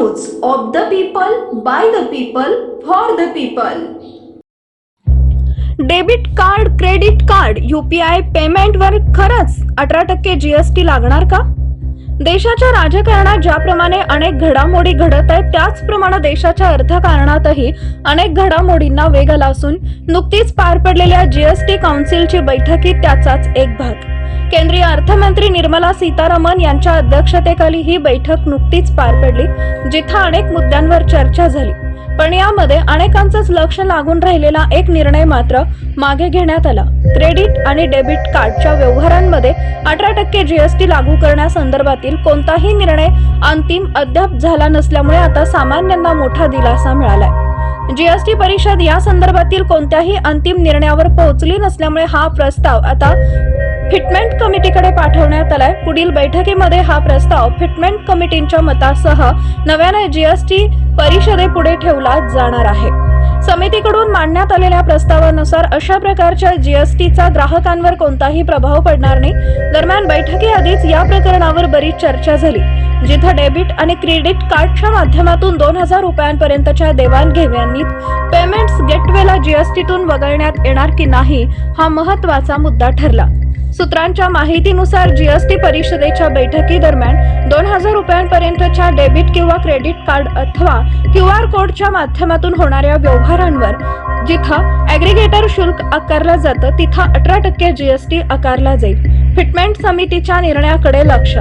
News of the people, by the people, for the people. Debit card, credit card, UPI पेमेंटवर खरंच 18% GST लागणार का? देशाच्या राजकारणात ज्याप्रमाणे अनेक घडामोडी घडत आहेत त्याचप्रमाणे देशाच्या अर्थकारणातही अनेक घडामोडींना वेग आला असून नुकतीच पार पडलेल्या GST काउन्सिलची बैठकीत त्याचाच एक भाग. केंद्रीय अर्थमंत्री निर्मला सीतारामन यांच्या अध्यक्षतेखाली ही बैठक नुकतीच पार पडली, जिथे अनेक मुद्द्यांवर चर्चा झाली. पण यामध्ये अनेकांचंच लक्ष लागून राहिलेला एक निर्णय मात्र मागे घेण्यात आला. क्रेडिट आणि डेबिट कार्डच्या व्यवहारांमध्ये 18% GST लागू करण्यासंदर्भातील कोणताही निर्णय अंतिम अद्याप झाला नसल्यामुळे आता सामान्यांना मोठा दिलासा मिळालाय. GST परिषद या संदर्भातील कोणत्याही अंतिम निर्णयावर पोहोचली नसल्यामुळे हा प्रस्ताव आता फिटमेंट कमिटीकडे पाठवण्यात आलाय. पुढील बैठकीमध्ये हा प्रस्ताव फिटमेंट कमिटीच्या मतासह नव्याने GST परिषदेपुढे ठेवला जाणार आहे. समितीकडून मांडण्यात आलेल्या प्रस्तावानुसार अशा प्रकारच्या GSTचा ग्राहकांवर कोणताही प्रभाव पडणार नाही. दरम्यान बैठकीआधीच या प्रकरणावर बरीच चर्चा झाली, जिथे डेबिट आणि क्रेडिट कार्डच्या माध्यमातून 2000 रुपयांपर्यंतच्या देवाणघेवाणीत पेमेंट्स गेटवेला GSTतून वगळण्यात येणार की नाही हा महत्त्वाचा मुद्दा ठरला. सूत्रांच्या माहितीनुसार GST परिषदेच्या बैठकीदरम्यान 2000 रुपयांपर्यंतच्या डेबिट किंवा क्रेडिट कार्ड अथवा QR कोडच्या माध्यमातून होणाऱ्या व्यवहारांवर जिथं ॲग्रिगेटर शुल्क आकारलं जातं तिथं 18% GST आकारला जाईल. फिटमेंट समितीच्या निर्णयाकडे लक्ष.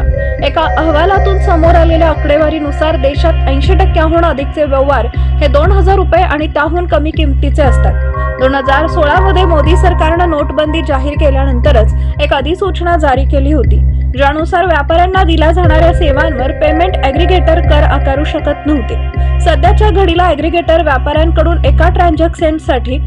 एका अहवालातून समोर आलेल्या आकडेवारीनुसार देशात 80% अधिकचे व्यवहार हे 2000 रुपये आणि त्याहून कमी किमतीचे असतात. 2016 मध्ये मोदी सरकारनं नोटबंदी जाहीर केल्यानंतरच एक अधिसूचना जारी केली होती, ज्यानुसार व्यापाऱ्यांना दिल्या जाणाऱ्या सेवांवर पेमेंट ॲग्रिगेटर कर आकारू शकत नव्हते. सध्याच्या घडीला ॲग्रिगेटर व्यापाऱ्यांकडून एका ट्रान्झॅक्शनसाठी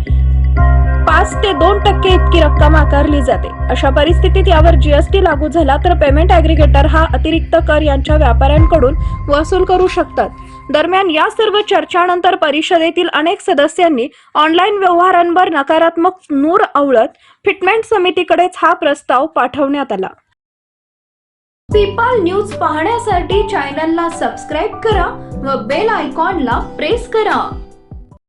5 ते 2% इतकी रक्कम आकारली जाते. अशा परिस्थितीत यावर GST लागू झाला तर पेमेंट ॲग्रिगेटर हा अतिरिक्त कर यांच्या व्यापाऱ्यांकडून वसूल करू शकतात. दरम्यान या सर्व चर्चानंतर परिषदेतील अनेक सदस्यांनी ऑनलाईन व्यवहारांवर नकारात्मक नूर आवळत फिटमेंट समितीकडेच हा प्रस्ताव पाठवण्यात आला. पीपल न्यूज पाहण्यासाठी चॅनलला सबस्क्राईब करा व बेल आयकॉनला प्रेस करा.